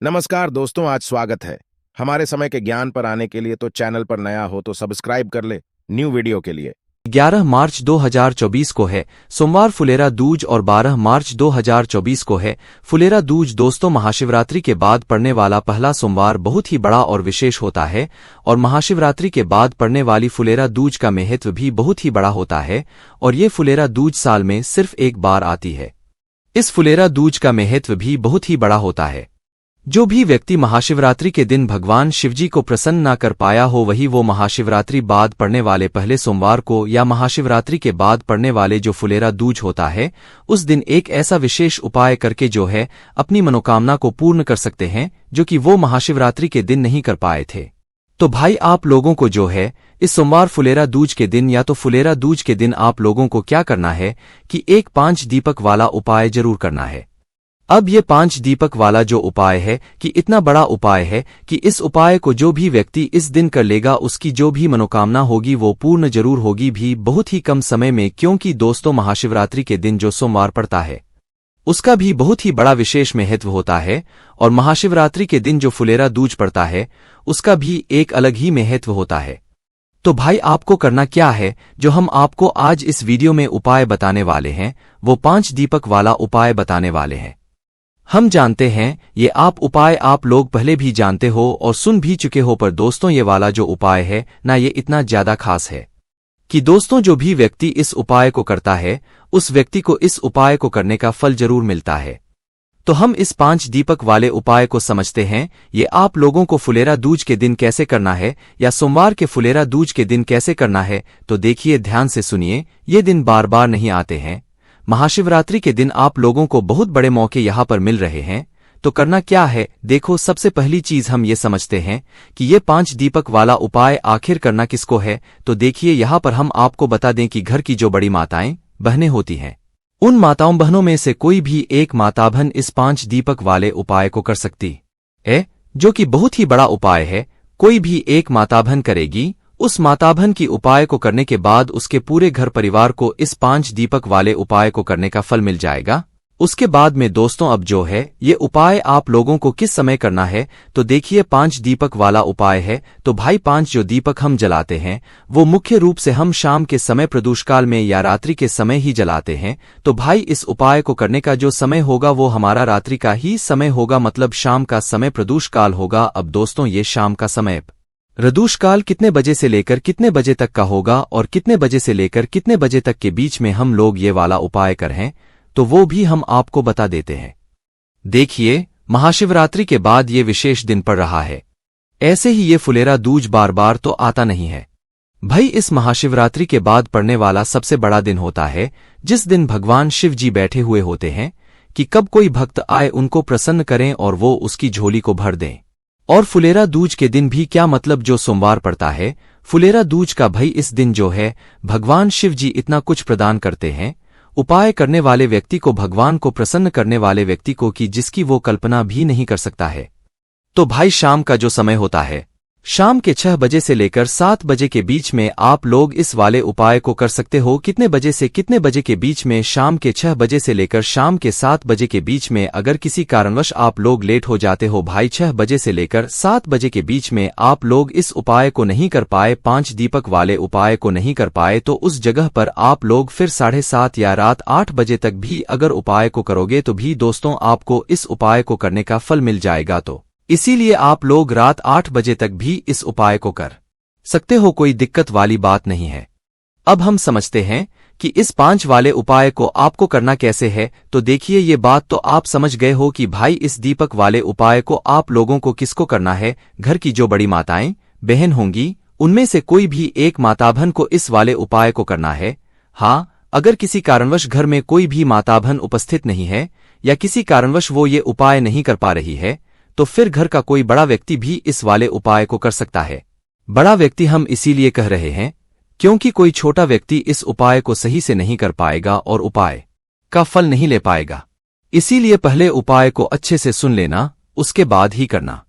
नमस्कार दोस्तों, आज स्वागत है हमारे समय के ज्ञान पर आने के लिए। तो चैनल पर नया हो तो सब्सक्राइब कर ले न्यू वीडियो के लिए। 11 मार्च 2024 को है सोमवार फुलेरा दूज और 12 मार्च 2024 को है फुलेरा दूज। दोस्तों, महाशिवरात्रि के बाद पड़ने वाला पहला सोमवार बहुत ही बड़ा और विशेष होता है और महाशिवरात्रि के बाद पड़ने वाली फुलेरा दूज का महत्व भी बहुत ही बड़ा होता है और ये फुलेरा दूज साल में सिर्फ एक बार आती है। इस फुलेरा दूज का महत्व भी बहुत ही बड़ा होता है। जो भी व्यक्ति महाशिवरात्रि के दिन भगवान शिवजी को प्रसन्न न कर पाया हो, वही वो महाशिवरात्रि बाद पड़ने वाले पहले सोमवार को या महाशिवरात्रि के बाद पड़ने वाले जो फुलेरा दूज होता है, उस दिन एक ऐसा विशेष उपाय करके जो है अपनी मनोकामना को पूर्ण कर सकते हैं, जो कि वो महाशिवरात्रि के दिन नहीं कर पाए थे। तो भाई, आप लोगों को जो है इस सोमवार फुलेरा दूज के दिन या तो फुलेरा दूज के दिन आप लोगों को क्या करना है कि एक 5 दीपक वाला उपाय जरूर करना है। अब ये 5 दीपक वाला जो उपाय है कि इतना बड़ा उपाय है कि इस उपाय को जो भी व्यक्ति इस दिन कर लेगा उसकी जो भी मनोकामना होगी वो पूर्ण जरूर होगी, भी बहुत ही कम समय में। क्योंकि दोस्तों, महाशिवरात्रि के दिन जो सोमवार पड़ता है उसका भी बहुत ही बड़ा विशेष महत्व होता है और महाशिवरात्रि के दिन जो फुलेरा दूज पड़ता है उसका भी एक अलग ही महत्व होता है। तो भाई, आपको करना क्या है, जो हम आपको आज इस वीडियो में उपाय बताने वाले हैं वो 5 दीपक वाला उपाय बताने वाले हैं। हम जानते हैं ये आप उपाय आप लोग पहले भी जानते हो और सुन भी चुके हो, पर दोस्तों ये वाला जो उपाय है ना, ये इतना ज्यादा खास है कि दोस्तों जो भी व्यक्ति इस उपाय को करता है उस व्यक्ति को इस उपाय को करने का फल जरूर मिलता है। तो हम इस 5 दीपक वाले उपाय को समझते हैं। ये आप लोगों को फुलेरा दूज के दिन कैसे करना है या सोमवार के फुलेरा दूज के दिन कैसे करना है, तो देखिए, ध्यान से सुनिए। ये दिन बार बार नहीं आते हैं। महाशिवरात्रि के दिन आप लोगों को बहुत बड़े मौके यहाँ पर मिल रहे हैं। तो करना क्या है, देखो, सबसे पहली चीज हम ये समझते हैं कि ये 5 दीपक वाला उपाय आखिर करना किसको है। तो देखिए, यहाँ पर हम आपको बता दें कि घर की जो बड़ी माताएं बहनें होती हैं, उन माताओं बहनों में से कोई भी एक माता बहन इस 5 दीपक वाले उपाय को कर सकती है, जो कि बहुत ही बड़ा उपाय है। कोई भी एक माता बहन करेगी, उस माताबहन की उपाय को करने के बाद उसके पूरे घर परिवार को इस 5 दीपक वाले उपाय को करने का फल मिल जाएगा। उसके बाद में दोस्तों, अब जो है ये उपाय आप लोगों को किस समय करना है, तो देखिए, 5 दीपक वाला उपाय है। तो भाई, 5 जो दीपक हम जलाते हैं वो मुख्य रूप से हम शाम के समय प्रदोषकाल में या रात्रि के समय ही जलाते हैं। तो भाई, इस उपाय को करने का जो समय होगा वो हमारा रात्रि का ही समय होगा, मतलब शाम का समय प्रदोषकाल होगा। अब दोस्तों, ये शाम का समय प्रदोषकाल कितने बजे से लेकर कितने बजे तक का होगा और कितने बजे से लेकर कितने बजे तक के बीच में हम लोग ये वाला उपाय करें, तो वो भी हम आपको बता देते हैं। देखिए, महाशिवरात्रि के बाद ये विशेष दिन पड़ रहा है। ऐसे ही ये फुलेरा दूज बार बार तो आता नहीं है भाई। इस महाशिवरात्रि के बाद पड़ने वाला सबसे बड़ा दिन होता है, जिस दिन भगवान शिव जी बैठे हुए होते हैं कि कब कोई भक्त आए उनको प्रसन्न करें और वो उसकी झोली को भर दें। और फुलेरा दूज के दिन भी क्या, मतलब जो सोमवार पड़ता है फुलेरा दूज का, भाई इस दिन जो है भगवान शिव जी इतना कुछ प्रदान करते हैं उपाय करने वाले व्यक्ति को, भगवान को प्रसन्न करने वाले व्यक्ति को, कि जिसकी वो कल्पना भी नहीं कर सकता है। तो भाई, शाम का जो समय होता है, शाम के 6 बजे से लेकर 7 बजे के बीच में आप लोग इस वाले उपाय को कर सकते हो। कितने बजे से कितने बजे के बीच में, शाम के 6 बजे से लेकर शाम के 7 बजे के बीच में। अगर किसी कारणवश आप लोग लेट हो जाते हो भाई, 6 बजे से लेकर 7 बजे के बीच में आप लोग इस उपाय को नहीं कर पाए, 5 दीपक वाले उपाय को नहीं कर पाए, तो उस जगह पर आप लोग फिर 7:30 या रात 8 बजे तक भी अगर उपाय को करोगे तो भी दोस्तों आपको इस उपाय को करने का फल मिल जाएगा। तो इसीलिए आप लोग रात 8 बजे तक भी इस उपाय को कर सकते हो, कोई दिक्कत वाली बात नहीं है। अब हम समझते हैं कि इस 5 वाले उपाय को आपको करना कैसे है। तो देखिए, ये बात तो आप समझ गए हो कि भाई इस दीपक वाले उपाय को आप लोगों को किसको करना है। घर की जो बड़ी माताएं बहन होंगी उनमें से कोई भी एक माताबहन को इस वाले उपाय को करना है। हाँ, अगर किसी कारणवश घर में कोई भी माताबहन उपस्थित नहीं है या किसी कारणवश वो ये उपाय नहीं कर पा रही है, तो फिर घर का कोई बड़ा व्यक्ति भी इस वाले उपाय को कर सकता है। बड़ा व्यक्ति हम इसीलिए कह रहे हैं क्योंकि कोई छोटा व्यक्ति इस उपाय को सही से नहीं कर पाएगा और उपाय का फल नहीं ले पाएगा। इसीलिए पहले उपाय को अच्छे से सुन लेना, उसके बाद ही करना।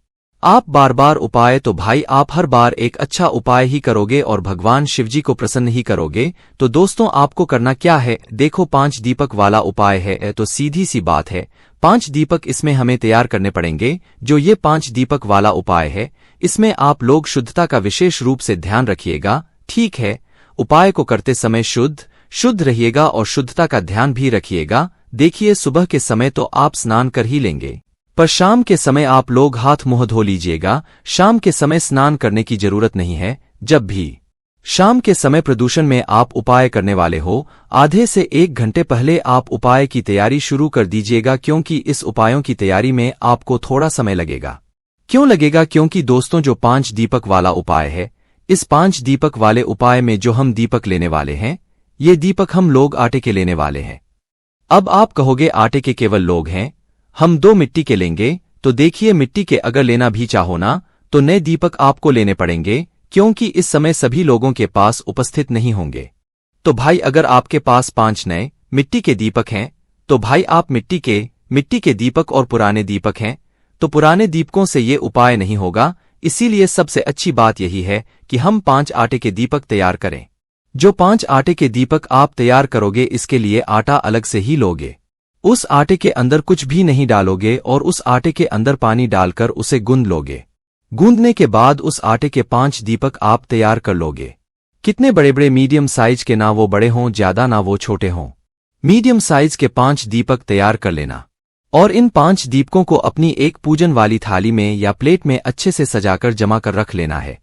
आप बार बार उपाय तो भाई आप हर बार एक अच्छा उपाय ही करोगे और भगवान शिवजी को प्रसन्न ही करोगे। तो दोस्तों आपको करना क्या है, देखो 5 दीपक वाला उपाय है तो सीधी सी बात है 5 दीपक इसमें हमें तैयार करने पड़ेंगे। जो ये 5 दीपक वाला उपाय है इसमें आप लोग शुद्धता का विशेष रूप से ध्यान रखिएगा, ठीक है। उपाय को करते समय शुद्ध रहिएगा और शुद्धता का ध्यान भी रखिएगा। देखिए सुबह के समय तो आप स्नान कर ही लेंगे, पर शाम के समय आप लोग हाथ मुंह धो लीजिएगा। शाम के समय स्नान करने की जरूरत नहीं है। जब भी शाम के समय प्रदूषण में आप उपाय करने वाले हो, आधे से 1 घंटे पहले आप उपाय की तैयारी शुरू कर दीजिएगा, क्योंकि इस उपायों की तैयारी में आपको थोड़ा समय लगेगा। क्यों लगेगा, क्योंकि दोस्तों जो 5 दीपक वाला उपाय है, इस 5 दीपक वाले उपाय में जो हम दीपक लेने वाले हैं, ये दीपक हम लोग आटे के लेने वाले हैं। अब आप कहोगे आटे के केवल लोग हैं, हम 2 मिट्टी के लेंगे। तो देखिए मिट्टी के अगर लेना भी चाहो ना तो नए दीपक आपको लेने पड़ेंगे, क्योंकि इस समय सभी लोगों के पास उपस्थित नहीं होंगे। तो भाई अगर आपके पास 5 नए मिट्टी के दीपक हैं तो भाई आप मिट्टी के दीपक और पुराने दीपक हैं तो पुराने दीपकों से ये उपाय नहीं होगा। इसीलिए सबसे अच्छी बात यही है कि हम 5 आटे के दीपक तैयार करें। जो 5 आटे के दीपक आप तैयार करोगे इसके लिए आटा अलग से ही लोगे। उस आटे के अंदर कुछ भी नहीं डालोगे और उस आटे के अंदर पानी डालकर उसे गूंद लोगे। गूंदने के बाद उस आटे के 5 दीपक आप तैयार कर लोगे। कितने बड़े बड़े मीडियम साइज के, ना वो बड़े हों ज्यादा ना वो छोटे हों, मीडियम साइज के 5 दीपक तैयार कर लेना। और इन 5 दीपकों को अपनी एक पूजन वाली थाली में या प्लेट में अच्छे से सजाकर जमा कर रख लेना है।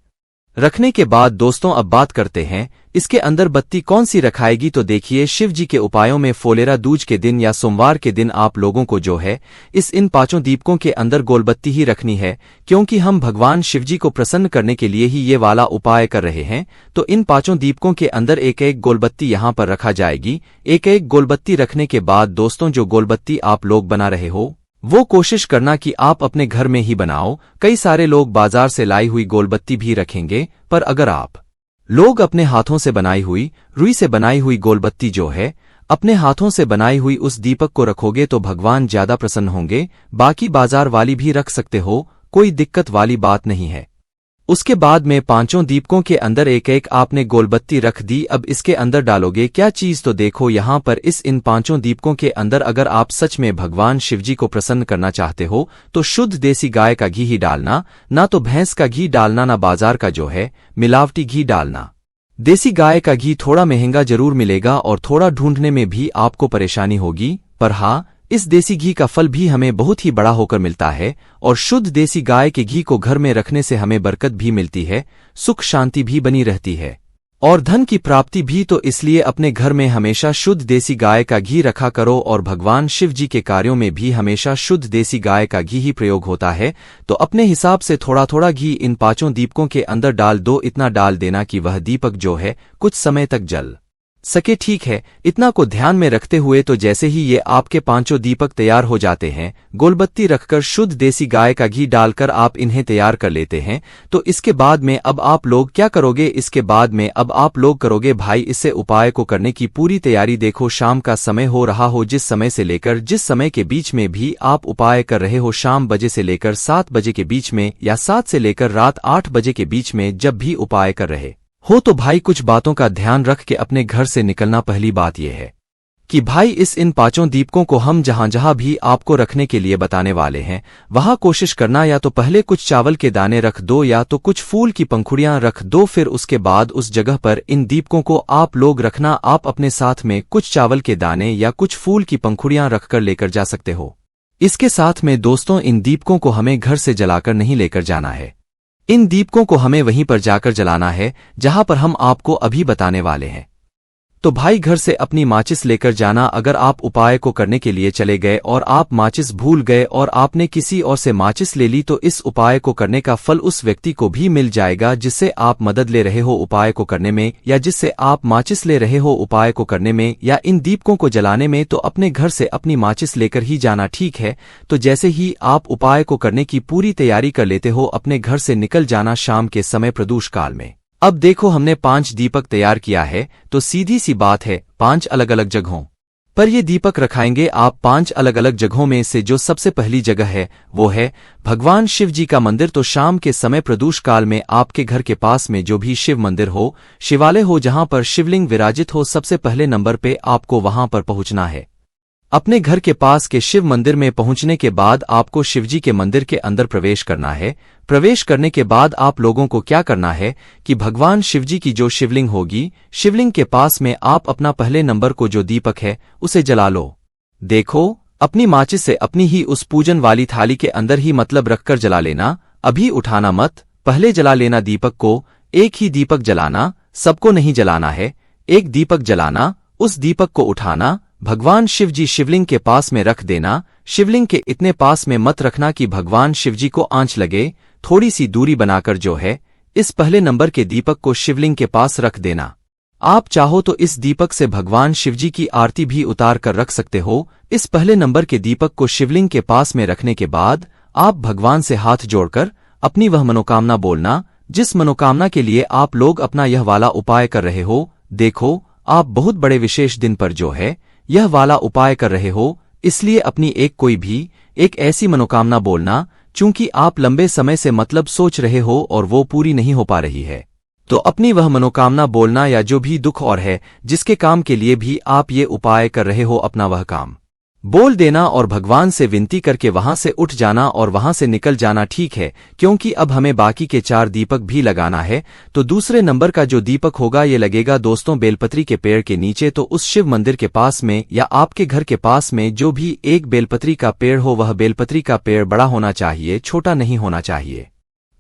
रखने के बाद दोस्तों अब बात करते हैं इसके अंदर बत्ती कौन सी रखाएगी। तो देखिए शिव जी के उपायों में फोलेरा दूज के दिन या सोमवार के दिन आप लोगों को जो है इन 5 दीपकों के अंदर गोलबत्ती ही रखनी है, क्योंकि हम भगवान शिव जी को प्रसन्न करने के लिए ही ये वाला उपाय कर रहे हैं। तो इन 5 दीपकों के अंदर एक एक गोलबत्ती यहाँ पर रखा जाएगी। एक एक गोलबत्ती रखने के बाद दोस्तों जो गोलबत्ती आप लोग बना रहे हो वो कोशिश करना कि आप अपने घर में ही बनाओ। कई सारे लोग बाजार से लाई हुई गोलबत्ती भी रखेंगे, पर अगर आप लोग अपने हाथों से बनाई हुई रुई से बनाई हुई गोलबत्ती जो है अपने हाथों से बनाई हुई उस दीपक को रखोगे तो भगवान ज्यादा प्रसन्न होंगे। बाकी बाजार वाली भी रख सकते हो, कोई दिक्कत वाली बात नहीं है। उसके बाद में 5 दीपकों के अंदर एक एक आपने गोलबत्ती रख दी। अब इसके अंदर डालोगे क्या चीज, तो देखो यहाँ पर इन 5 दीपकों के अंदर अगर आप सच में भगवान शिवजी को प्रसन्न करना चाहते हो तो शुद्ध देसी गाय का घी ही डालना, ना तो भैंस का घी डालना, ना बाजार का जो है मिलावटी घी डालना। देसी गाय का घी थोड़ा महंगा जरूर मिलेगा और थोड़ा ढूंढने में भी आपको परेशानी होगी, पर हाँ इस देसी घी का फल भी हमें बहुत ही बड़ा होकर मिलता है। और शुद्ध देसी गाय के घी को घर में रखने से हमें बरकत भी मिलती है, सुख शांति भी बनी रहती है और धन की प्राप्ति भी। तो इसलिए अपने घर में हमेशा शुद्ध देसी गाय का घी रखा करो और भगवान शिव जी के कार्यों में भी हमेशा शुद्ध देसी गाय का घी ही प्रयोग होता है। तो अपने हिसाब से थोड़ा थोड़ा घी इन 5 दीपकों के अंदर डाल दो। इतना डाल देना कि वह दीपक जो है कुछ समय तक जल सके, ठीक है। इतना को ध्यान में रखते हुए तो जैसे ही ये आपके 5 दीपक तैयार हो जाते हैं, गोलबत्ती रखकर शुद्ध देसी गाय का घी डालकर आप इन्हें तैयार कर लेते हैं। तो इसके बाद में अब आप लोग क्या करोगे, इसके बाद में अब आप लोग करोगे भाई इससे उपाय को करने की पूरी तैयारी। देखो शाम का समय हो रहा हो, जिस समय से लेकर जिस समय के बीच में भी आप उपाय कर रहे हो, शाम बजे से लेकर 7 बजे के बीच में या 7 से लेकर रात 8 बजे के बीच में जब भी उपाय कर रहे हो तो भाई कुछ बातों का ध्यान रख के अपने घर से निकलना। पहली बात यह है कि भाई इन 5 दीपकों को हम जहां जहां भी आपको रखने के लिए बताने वाले हैं वहां कोशिश करना या तो पहले कुछ चावल के दाने रख दो या तो कुछ फूल की पंखुड़ियां रख दो। फिर उसके बाद उस जगह पर इन दीपकों को आप लोग रखना। आप अपने साथ में कुछ चावल के दाने या कुछ फूल की पंखुड़ियां रखकर लेकर जा सकते हो। इसके साथ में दोस्तों इन दीपकों को हमें घर से जलाकर नहीं लेकर जाना है, इन दीपकों को हमें वहीं पर जाकर जलाना है जहां पर हम आपको अभी बताने वाले हैं। तो भाई घर से अपनी माचिस लेकर जाना। अगर आप उपाय को करने के लिए चले गए और आप माचिस भूल गए और आपने किसी और से माचिस ले ली तो इस उपाय को करने का फल उस व्यक्ति को भी मिल जाएगा जिससे आप मदद ले रहे हो उपाय को करने में, या जिससे आप माचिस ले रहे हो उपाय को करने में या इन दीपकों को जलाने में। तो अपने घर से अपनी माचिस लेकर ही जाना, ठीक है। तो जैसे ही आप उपाय को करने की पूरी तैयारी कर लेते हो अपने घर से निकल जाना शाम के समय प्रदोष काल में। अब देखो हमने 5 दीपक तैयार किया है तो सीधी सी बात है 5 अलग अलग जगहों पर ये दीपक रखाएंगे आप 5 अलग अलग जगहों में से। जो सबसे पहली जगह है वो है भगवान शिव जी का मंदिर। तो शाम के समय प्रदोष काल में आपके घर के पास में जो भी शिव मंदिर हो, शिवालय हो, जहां पर शिवलिंग विराजित हो, सबसे पहले नंबर पे आपको वहां पर पहुंचना है। अपने घर के पास के शिव मंदिर में पहुंचने के बाद आपको शिवजी के मंदिर के अंदर प्रवेश करना है। प्रवेश करने के बाद आप लोगों को क्या करना है कि भगवान शिवजी की जो शिवलिंग होगी, शिवलिंग के पास में आप अपना पहले नंबर को जो दीपक है उसे जला लो। देखो, अपनी माचिस से अपनी ही उस पूजन वाली थाली के अंदर ही मतलब रखकर जला लेना, अभी उठाना मत। पहले जला लेना दीपक को। एक ही दीपक जलाना, सबको नहीं जलाना है। एक दीपक जलाना, उस दीपक को उठाना, भगवान शिव जी शिवलिंग के पास में रख देना। शिवलिंग के इतने पास में मत रखना कि भगवान शिवजी को आंच लगे। थोड़ी सी दूरी बनाकर जो है इस पहले नंबर के दीपक को शिवलिंग के पास रख देना। आप चाहो तो इस दीपक से भगवान शिवजी की आरती भी उतार कर रख सकते हो। इस पहले नंबर के दीपक को शिवलिंग के पास में रखने के बाद आप भगवान से हाथ जोड़कर अपनी वह मनोकामना बोलना, जिस मनोकामना के लिए आप लोग अपना यह वाला उपाय कर रहे हो। देखो, आप बहुत बड़े विशेष दिन पर जो है यह वाला उपाय कर रहे हो, इसलिए अपनी एक ऐसी मनोकामना बोलना चूंकि आप लंबे समय से मतलब सोच रहे हो और वो पूरी नहीं हो पा रही है। तो अपनी वह मनोकामना बोलना, या जो भी दुख और है जिसके काम के लिए भी आप ये उपाय कर रहे हो, अपना वह काम बोल देना और भगवान से विनती करके वहां से उठ जाना और वहां से निकल जाना। ठीक है, क्योंकि अब हमें बाकी के 4 दीपक भी लगाना है। तो दूसरे नंबर का जो दीपक होगा ये लगेगा दोस्तों बेलपत्री के पेड़ के नीचे। तो उस शिव मंदिर के पास में या आपके घर के पास में जो भी एक बेलपत्री का पेड़ हो, वह बेलपत्री का पेड़ बड़ा होना चाहिए, छोटा नहीं होना चाहिए।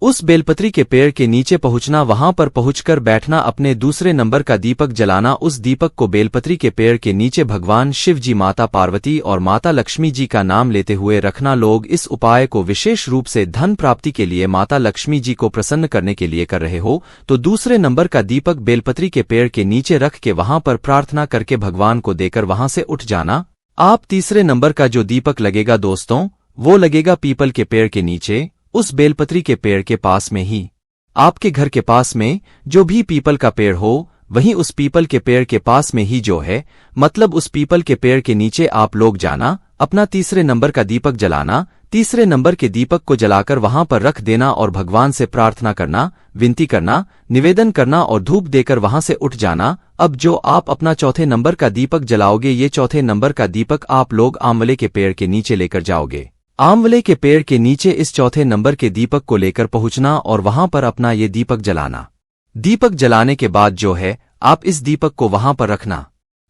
उस बेलपत्री के पेड़ के नीचे पहुंचना, वहां पर पहुंचकर बैठना, अपने दूसरे नंबर का दीपक जलाना। उस दीपक को बेलपत्री के पेड़ के नीचे भगवान शिव जी, माता पार्वती और माता लक्ष्मी जी का नाम लेते हुए रखना। लोग इस उपाय को विशेष रूप से धन प्राप्ति के लिए, माता लक्ष्मी जी को प्रसन्न करने के लिए कर रहे हो। तो दूसरे नंबर का दीपक बेलपत्री के पेड़ के नीचे रख के वहां पर प्रार्थना करके भगवान को देकर वहां से उठ जाना। आप तीसरे नंबर का जो दीपक लगेगा दोस्तों, वो लगेगा पीपल के पेड़ के नीचे, उस बेलपत्री के पेड़ के पास में ही। आपके घर के पास में जो भी पीपल का पेड़ हो, वहीं उस पीपल के पेड़ के पास में ही जो है मतलब उस पीपल के पेड़ के नीचे आप लोग जाना, अपना तीसरे नंबर का दीपक जलाना। तीसरे नंबर के दीपक को जलाकर वहां पर रख देना और भगवान से प्रार्थना करना, विनती करना, निवेदन करना और धूप देकर वहां से उठ जाना। अब जो आप अपना चौथे नंबर का दीपक जलाओगे, ये चौथे नंबर का दीपक आप लोग आंवले के पेड़ के नीचे लेकर जाओगे। आंवले के पेड़ के नीचे इस चौथे नंबर के दीपक को लेकर पहुंचना और वहां पर अपना ये दीपक जलाना। दीपक जलाने के बाद जो है आप इस दीपक को वहां पर रखना,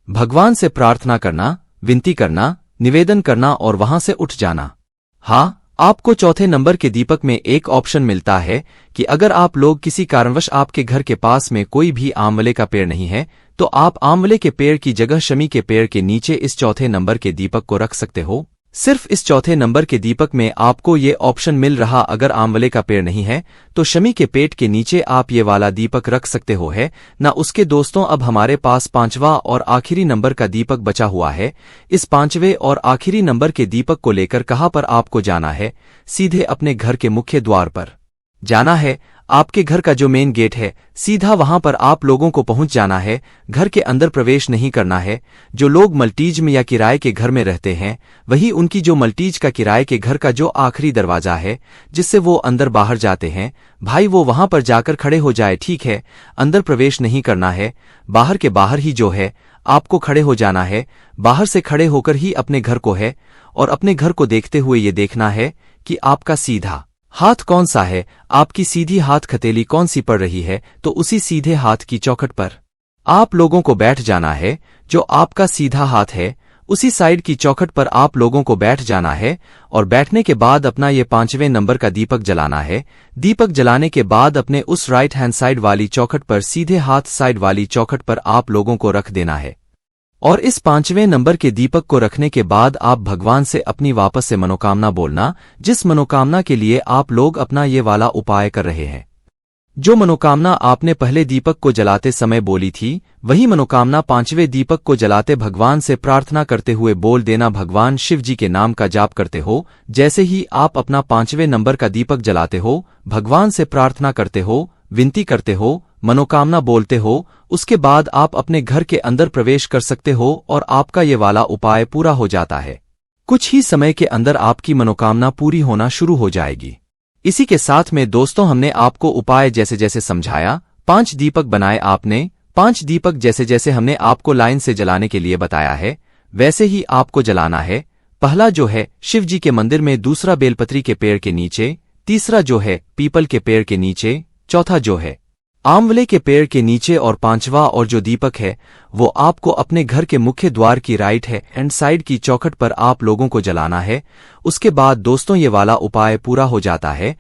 भगवान से प्रार्थना करना, विनती करना, निवेदन करना और वहां से उठ जाना। हाँ, आपको चौथे नंबर के दीपक में एक ऑप्शन मिलता है कि अगर आप लोग किसी कारणवश आपके घर के पास में कोई भी आंवले का पेड़ नहीं है, तो आप आंवले के पेड़ की जगह शमी के पेड़ के नीचे इस चौथे नंबर के दीपक को रख सकते हो। सिर्फ इस चौथे नंबर के दीपक में आपको ये ऑप्शन मिल रहा। अगर आंवले का पेड़ नहीं है तो शमी के पेड़ के नीचे आप ये वाला दीपक रख सकते हो है ना। उसके दोस्तों, अब हमारे पास 5वां और आखिरी नंबर का दीपक बचा हुआ है। इस 5वें और आखिरी नंबर के दीपक को लेकर कहाँ पर आपको जाना है? सीधे अपने घर के मुख्य द्वार पर जाना है। आपके घर का जो मेन गेट है, सीधा वहां पर आप लोगों को पहुंच जाना है। घर के अंदर प्रवेश नहीं करना है। जो लोग मल्टीज में या किराए के घर में रहते हैं, वही उनकी जो मल्टीज का किराए के घर का जो आखिरी दरवाजा है जिससे वो अंदर बाहर जाते हैं, भाई वो वहां पर जाकर खड़े हो जाए। ठीक है, अंदर प्रवेश नहीं करना है। बाहर के बाहर ही जो है आपको खड़े हो जाना है। बाहर से खड़े होकर ही अपने घर को है और अपने घर को देखते हुए ये देखना है कि आपका सीधा हाथ कौन सा है, आपकी सीधी हाथ खतेली कौन सी पड़ रही है। तो उसी सीधे हाथ की चौखट पर आप लोगों को बैठ जाना है। जो आपका सीधा हाथ है उसी साइड की चौखट पर आप लोगों को बैठ जाना है और बैठने के बाद अपना ये 5वें नंबर का दीपक जलाना है। दीपक जलाने के बाद अपने उस राइट हैंड साइड वाली चौखट पर, सीधे हाथ साइड वाली चौखट पर आप लोगों को रख देना है। और इस 5वें नंबर के दीपक को रखने के बाद आप भगवान से अपनी वापस से मनोकामना बोलना, जिस मनोकामना के लिए आप लोग अपना ये वाला उपाय कर रहे हैं। जो मनोकामना आपने पहले दीपक को जलाते समय बोली थी, वही मनोकामना 5वें दीपक को जलाते भगवान से प्रार्थना करते हुए बोल देना। भगवान शिव जी के नाम का जाप करते हो। जैसे ही आप अपना 5वें नंबर का दीपक जलाते हो, भगवान से प्रार्थना करते हो, विनती करते हो, मनोकामना बोलते हो, उसके बाद आप अपने घर के अंदर प्रवेश कर सकते हो और आपका ये वाला उपाय पूरा हो जाता है। कुछ ही समय के अंदर आपकी मनोकामना पूरी होना शुरू हो जाएगी। इसी के साथ में दोस्तों हमने आपको उपाय जैसे जैसे समझाया, 5 दीपक बनाए आपने, 5 दीपक जैसे जैसे हमने आपको लाइन से जलाने के लिए बताया है वैसे ही आपको जलाना है। पहला जो है शिव जी के मंदिर में, दूसरा बेलपत्री के पेड़ के नीचे, तीसरा जो है पीपल के पेड़ के नीचे, चौथा जो है आंवले के पेड़ के नीचे और पांचवा और जो दीपक है वो आपको अपने घर के मुख्य द्वार की राइट हैंड साइड की चौखट पर आप लोगों को जलाना है। उसके बाद दोस्तों ये वाला उपाय पूरा हो जाता है